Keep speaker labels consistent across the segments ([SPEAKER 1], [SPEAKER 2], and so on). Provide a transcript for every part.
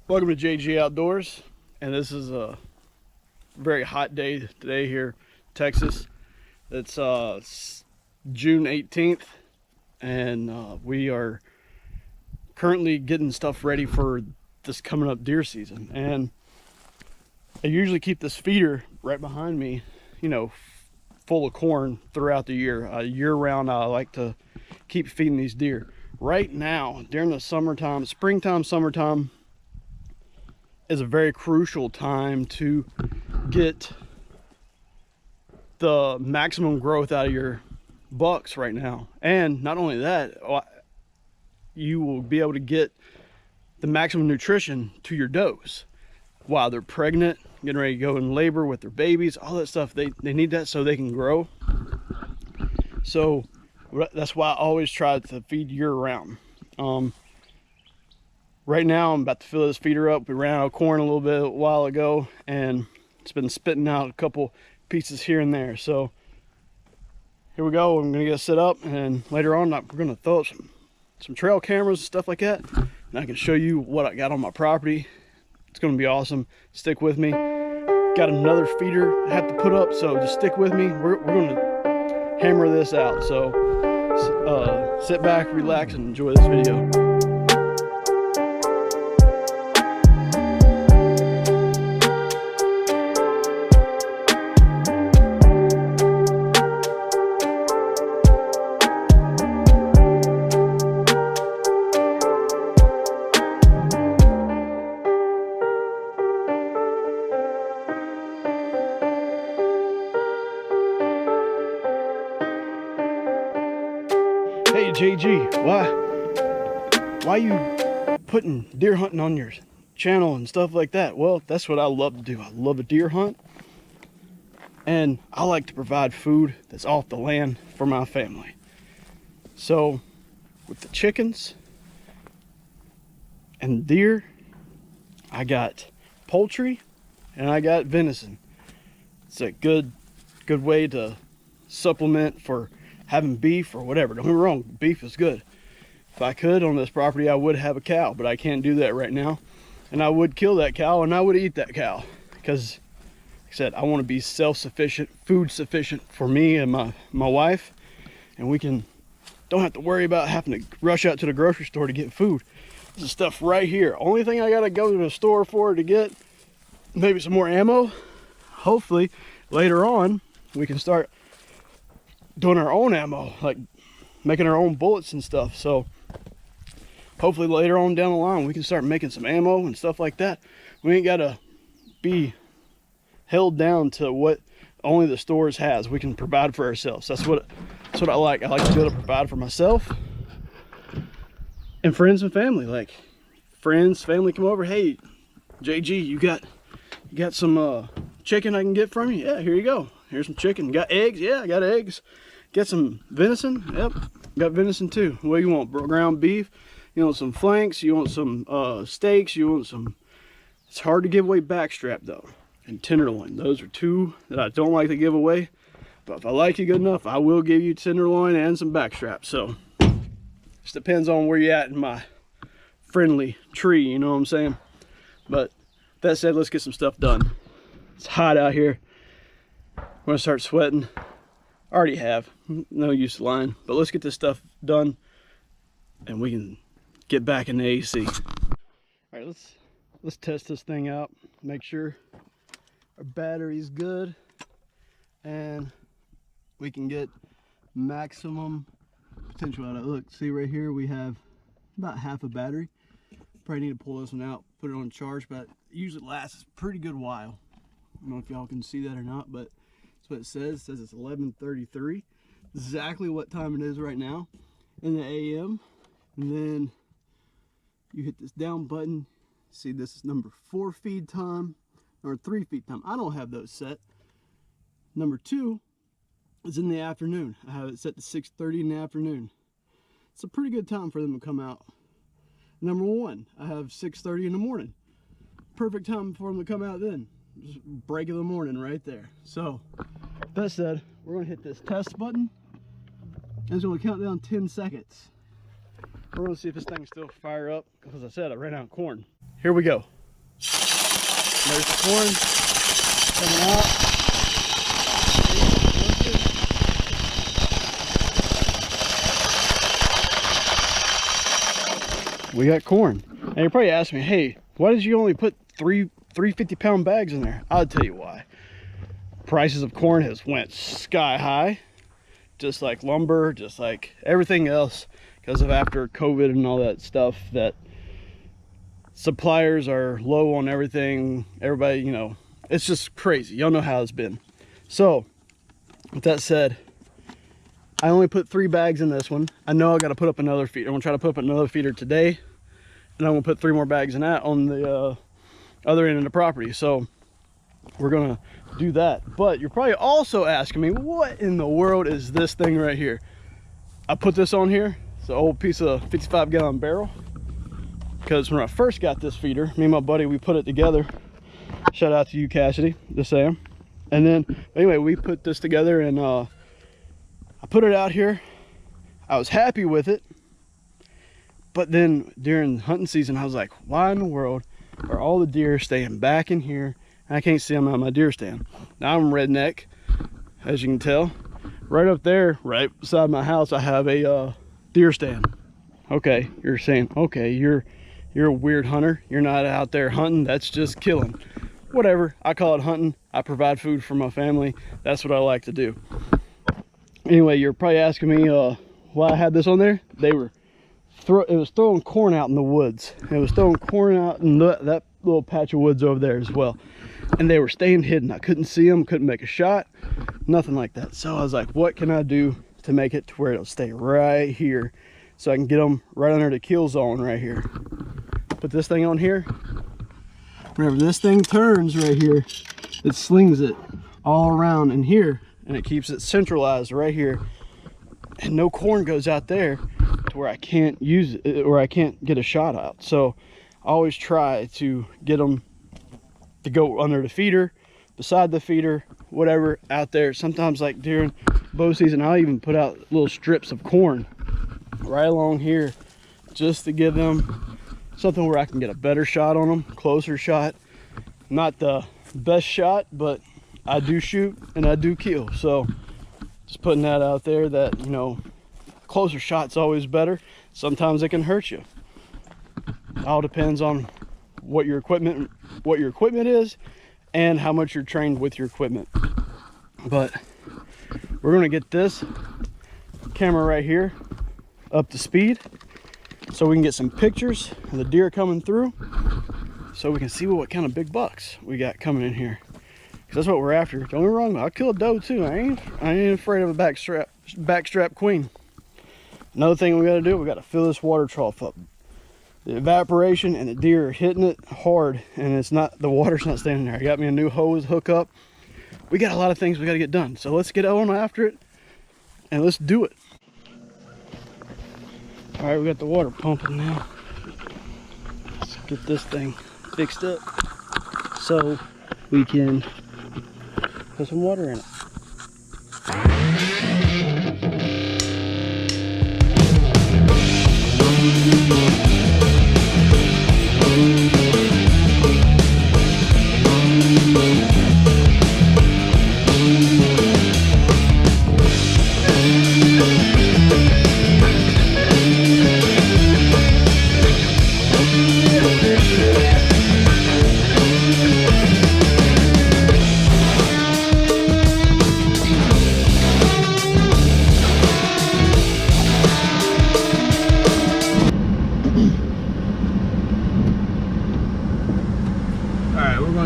[SPEAKER 1] Welcome to JG Outdoors, and this is a very hot day today here in Texas. It's June 18th, and we are currently getting stuff ready for this coming up deer season. And I usually keep this feeder right behind me, full of corn throughout the year. Year round, I like to keep feeding these deer. Right now, during the summertime, springtime, summertime, is a very crucial time to get the maximum growth out of your bucks right now. And not only that, you will be able to get the maximum nutrition to your does while they're pregnant, getting ready to go in labor with their babies, all that stuff. They need that so they can grow. So that's why I always try to feed year round. Right now, I'm about to fill this feeder up. We ran out of corn a little bit a while ago, and it's been spitting out a couple pieces here and there. So here we go. I'm gonna get it set up, and later on, we're gonna throw up some trail cameras and stuff like that, and I can show you what I got on my property. It's gonna be awesome. Stick with me. Got another feeder I have to put up, so just stick with me. We're gonna hammer this out. So sit back, relax, and enjoy this video. Hey JG, why you putting deer hunting on your channel and stuff like that? Well, that's what I love to do. I love a deer hunt, and I like to provide food that's off the land for my family. So with the chickens and deer, I got poultry and I got venison. It's a good way to supplement for having beef or whatever. Don't get me wrong, beef is good. If I could on this property, I would have a cow, but I can't do that right now. And I would kill that cow and I would eat that cow because, like I said, I want to be self-sufficient, food sufficient for me and my wife, and we don't have to worry about having to rush out to the grocery store to get food. This is stuff right here. Only thing I gotta go to the store for to get maybe some more ammo. Hopefully later on we can start doing our own ammo, like making our own bullets and stuff. So hopefully later on down the line we can start making some ammo and stuff like that. We ain't gotta be held down to what only the stores has. We can provide for ourselves. That's what I like. I like to be able to provide for myself and friends and family. Like friends, family come over, hey JG, you got some chicken I can get from you? Yeah, here you go. Here's some chicken. Got eggs? Yeah, I got eggs. Get some venison? Yep, got venison too. What do you want? Ground beef? You want some flanks? You want some steaks? You want some... It's hard to give away backstrap though, and tenderloin. Those are two that I don't like to give away. But if I like you good enough, I will give you tenderloin and some backstrap. So just depends on where you're at in my friendly tree, you know what I'm saying? But that said, let's get some stuff done. It's hot out here. I'm gonna start sweating. Already have, no use lying, but let's get this stuff done and we can get back in the AC. All right, let's test this thing out, make sure our battery's good and we can get maximum potential out of it. Look, see right here we have about half a battery. Probably need to pull this one out, put it on charge, but it usually lasts a pretty good while. I don't know if y'all can see that or not, but that's what it says. It says it's 11:33, exactly what time it is right now in the AM. And then you hit this down button. See, this is number 4 feed time, or 3 feed time. I don't have those set. Number 2 is in the afternoon. I have it set to 6:30 in the afternoon. It's a pretty good time for them to come out. Number 1, I have 6:30 in the morning. Perfect time for them to come out then. Just break of the morning right there. So that said, we're gonna hit this test button and it's gonna count down 10 seconds. We're gonna see if this thing still fire up, because as I said, I ran out of corn. Here we go. There's the corn coming out. We got corn. And you're probably asking me, hey, why did you only put three 50-pound bags in there? I'll tell you why. Prices of corn has went sky high, just like lumber, just like everything else, because of after COVID and all that stuff, that suppliers are low on everything. Everybody, you know, it's just crazy. Y'all know how it's been. So with that said, I only put 3 bags in this one. I know I got to put up another feeder. I'm gonna try to put up another feeder today, and I'm gonna put 3 more bags in that on the other end of the property. So we're gonna do that. But you're probably also asking me, what in the world is this thing right here? I put this on here. It's an old piece of 55-gallon barrel, because when I first got this feeder, me and my buddy, we put it together. Shout out to you, Cassidy, to Sam. And then anyway, we put this together, and I put it out here. I was happy with it, but then during hunting season, I was like, why in the world are all the deer staying back in here? I can't see them out of my deer stand. Now I'm redneck, as you can tell. Right up there, right beside my house, I have a deer stand. Okay, you're saying, okay, you're a weird hunter. You're not out there hunting. That's just killing. Whatever. I call it hunting. I provide food for my family. That's what I like to do. Anyway, you're probably asking me why I had this on there. They were it was throwing corn out in the woods. It was throwing corn out in that little patch of woods over there as well. And they were staying hidden. I couldn't see them, couldn't make a shot, nothing like that. So I was like, what can I do to make it to where it'll stay right here, so I can get them right under the kill zone right here. Put this thing on here. Whenever this thing turns right here, it slings it all around in here, and it keeps it centralized right here. And no corn goes out there to where I can't use it, or I can't get a shot out. So I always try to get them to go under the feeder, beside the feeder, whatever, out there. Sometimes like during bow season, I'll even put out little strips of corn right along here, just to give them something where I can get a better shot on them, closer shot. Not the best shot, but I do shoot and I do kill. So just putting that out there, that, you know, closer shot's always better. Sometimes it can hurt you. All depends on what your equipment is, and how much you're trained with your equipment. But we're gonna get this camera right here up to speed, so we can get some pictures of the deer coming through, so we can see what kind of big bucks we got coming in here. Because that's what we're after. Don't get me wrong, I'll kill a doe too. I ain't afraid of a backstrap queen. Another thing we gotta do, we gotta fill this water trough up. The evaporation and the deer are hitting it hard, and it's not, the water's not staying there. I got me a new hose hook up. We got a lot of things we got to get done, so let's get on after it and let's do it. All right, we got the water pumping now. Let's get this thing fixed up so we can put some water in it.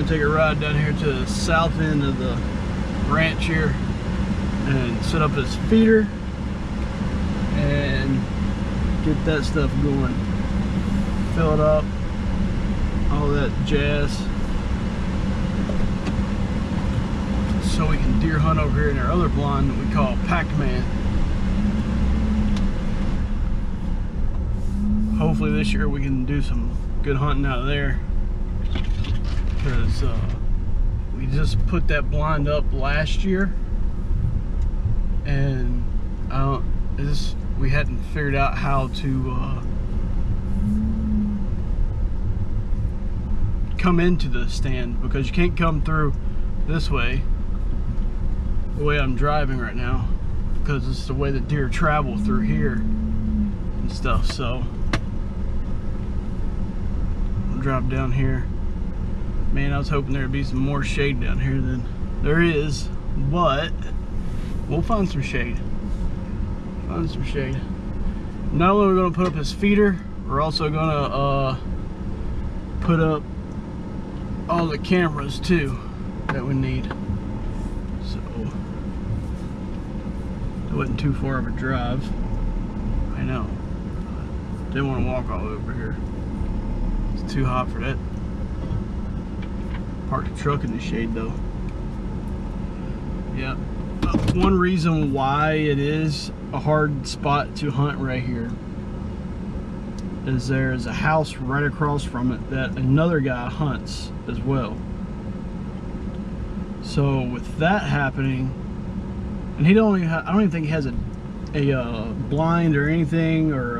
[SPEAKER 1] Take a ride down here to the south end of the ranch here and set up this feeder and get that stuff going. Fill it up, all that jazz, so we can deer hunt over here in our other blind that we call Pac-Man. Hopefully this year we can do some good hunting out of there, because we just put that blind up last year, and we hadn't figured out how to come into the stand, because you can't come through this way, the way I'm driving right now, because it's the way that deer travel through here and stuff. So I'll drive down here. Man, I was hoping there'd be some more shade down here than there is, but we'll find some shade. Find some shade. Not only are we going to put up his feeder, we're also going to put up all the cameras too that we need. So it wasn't too far of a drive. I know. Didn't want to walk all over here. It's too hot for that. Parked the truck in the shade though. Yeah. One reason why it is a hard spot to hunt right here is there's a house right across from it that another guy hunts as well. So with that happening, and he don't even I don't even think he has a blind or anything, or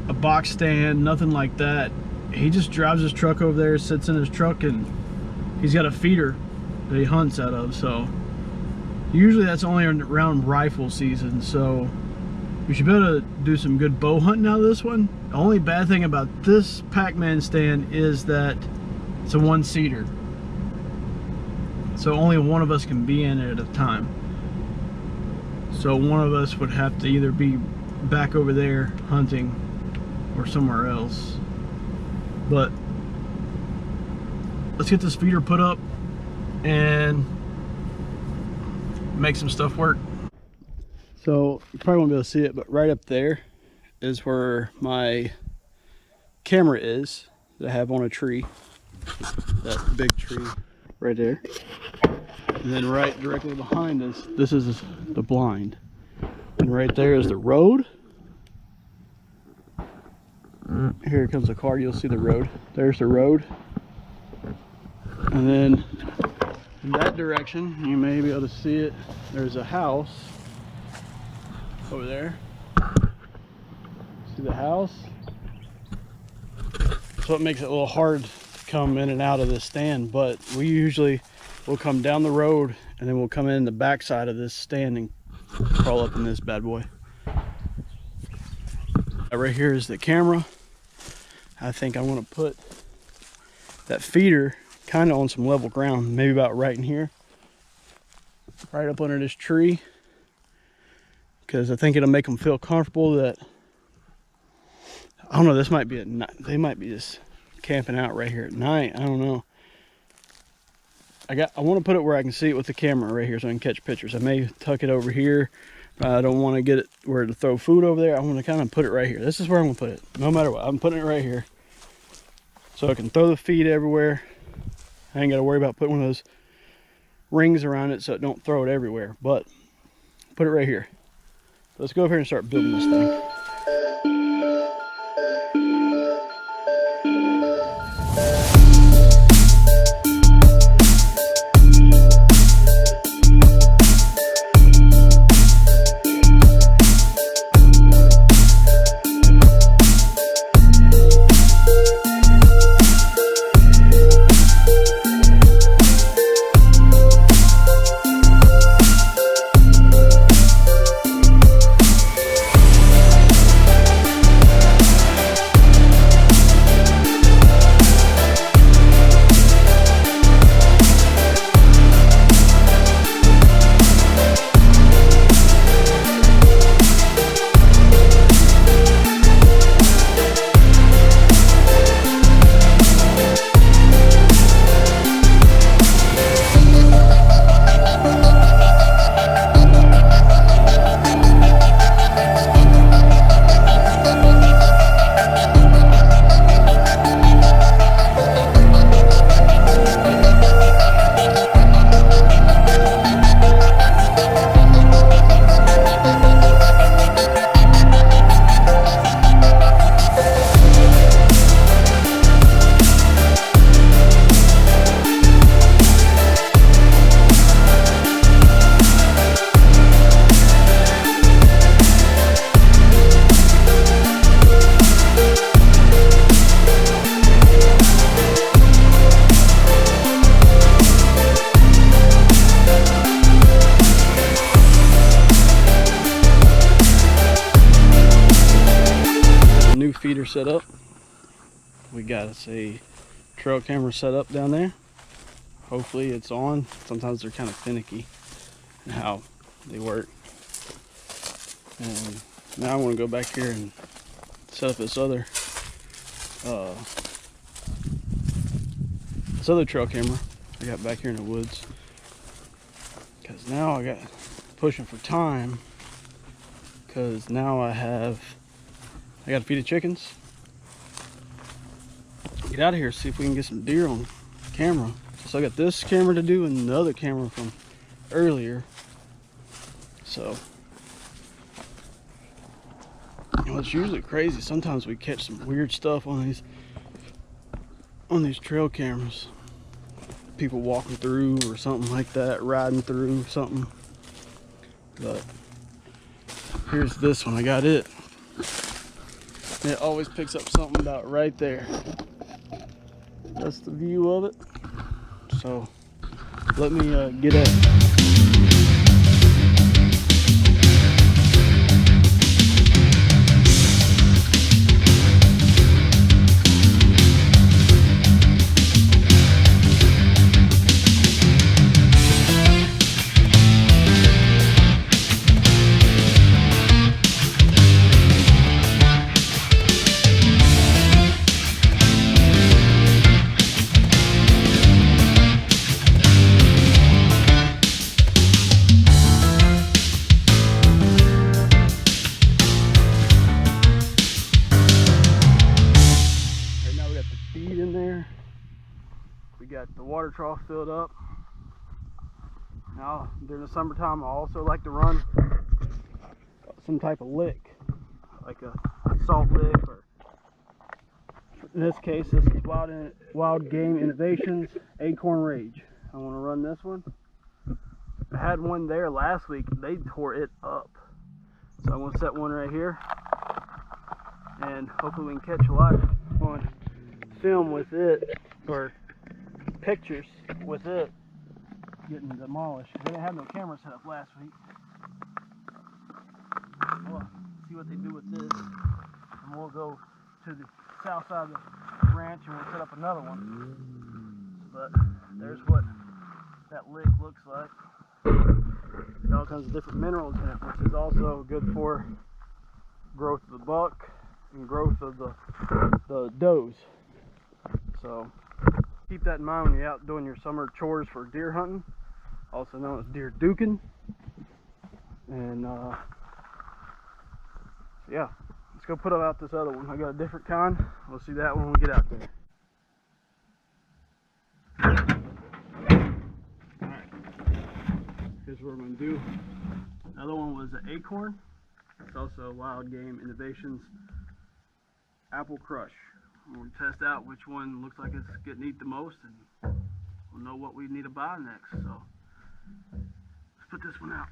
[SPEAKER 1] a box stand, nothing like that. He just drives his truck over there, sits in his truck, and he's got a feeder that he hunts out of. So usually that's only around rifle season, so we should be able to do some good bow hunting out of this one. The only bad thing about this Pac-Man stand is that it's a one-seater, so only one of us can be in it at a time. So one of us would have to either be back over there hunting or somewhere else. But let's get this feeder put up and make some stuff work. So you probably won't be able to see it, but right up there is where my camera is that I have on a tree. That big tree right there. And then right directly behind us, this is the blind. And right there is the road. Here comes a car, you'll see the road. There's the road. And then in that direction, you may be able to see it, there's a house over there. See the house? So it makes it a little hard to come in and out of this stand, but we usually will come down the road and then we'll come in the back side of this stand and crawl up in this bad boy. Right here is the camera. I think I'm going to put that feeder kind of on some level ground, maybe about right in here, right up under this tree, because I think it'll make them feel comfortable that, I don't know, this might be at night. They might be just camping out right here at night. I don't know. I want to put it where I can see it with the camera right here so I can catch pictures. I may tuck it over here. I don't want to get it where to throw food over there. I want to kind of put it right here. This is where I'm going to put it. No matter what, I'm putting it right here. So I can throw the feed everywhere. I ain't got to worry about putting one of those rings around it so it don't throw it everywhere. But put it right here. Let's go over here and start building this thing. new feeder set up. We got us a trail camera set up down there. Hopefully it's on. Sometimes they're kind of finicky in how they work. And now I want to go back here and set up this other trail camera I got back here in the woods, because now I got pushing for time, because now I got to feed the chickens, get out of here, see if we can get some deer on camera. So I got this camera to do and the other camera from earlier. So you know, it's usually crazy. Sometimes we catch some weird stuff on these trail cameras. People walking through or something like that, riding through something. But here's this one. I got it. It always picks up something about right there. That's the view of it. So let me get at it. Got the water trough filled up. Now during the summertime I also like to run some type of lick, like a salt lick, or in this case this is Wild Game Innovations Acorn Rage. I want to run this one. I had one there last week, they tore it up, so I'm going to set one right here, and hopefully we can catch a lot on film with it, or pictures with it getting demolished. They didn't have no camera set up last week. We'll see what they do with this, and we'll go to the south side of the ranch and we'll set up another one. But there's what that lick looks like. Got all kinds of different minerals in it, which is also good for growth of the buck and growth of the does. So keep that in mind when you're out doing your summer chores for deer hunting, also known as deer duking. And yeah, let's go put out this other one. I got a different kind. We'll see that when we get out there. Alright, here's what we're going to do. Another one was the Acorn. It's also Wild Game Innovations Apple Crush. We'll test out which one looks like it's getting eaten the most, and we'll know what we need to buy next. So let's put this one out.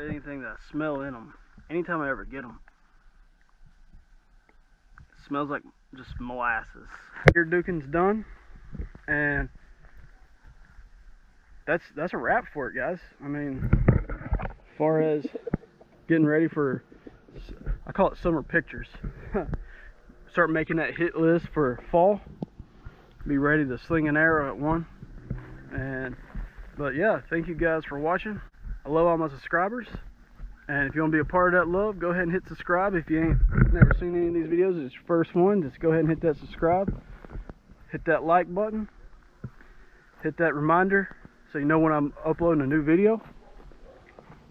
[SPEAKER 1] Anything that I smell in them, anytime I ever get them, it smells like just molasses. Deer duking's done, and that's a wrap for it, guys. I mean, as far as getting ready for, I call it summer pictures. Start making that hit list for fall. Be ready to sling an arrow at one. But yeah, thank you guys for watching. I love all my subscribers, and if you want to be a part of that love, go ahead and hit subscribe. If you ain't never seen any of these videos, it's your first one, just go ahead and hit that subscribe, hit that like button, hit that reminder so you know when I'm uploading a new video,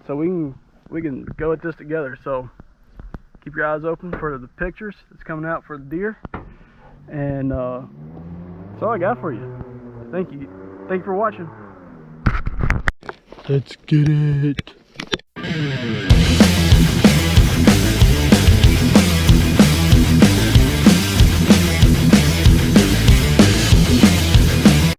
[SPEAKER 1] so we can go at this together. So keep your eyes open for the pictures that's coming out for the deer, and that's all I got for you. Thank you for watching. Let's get it.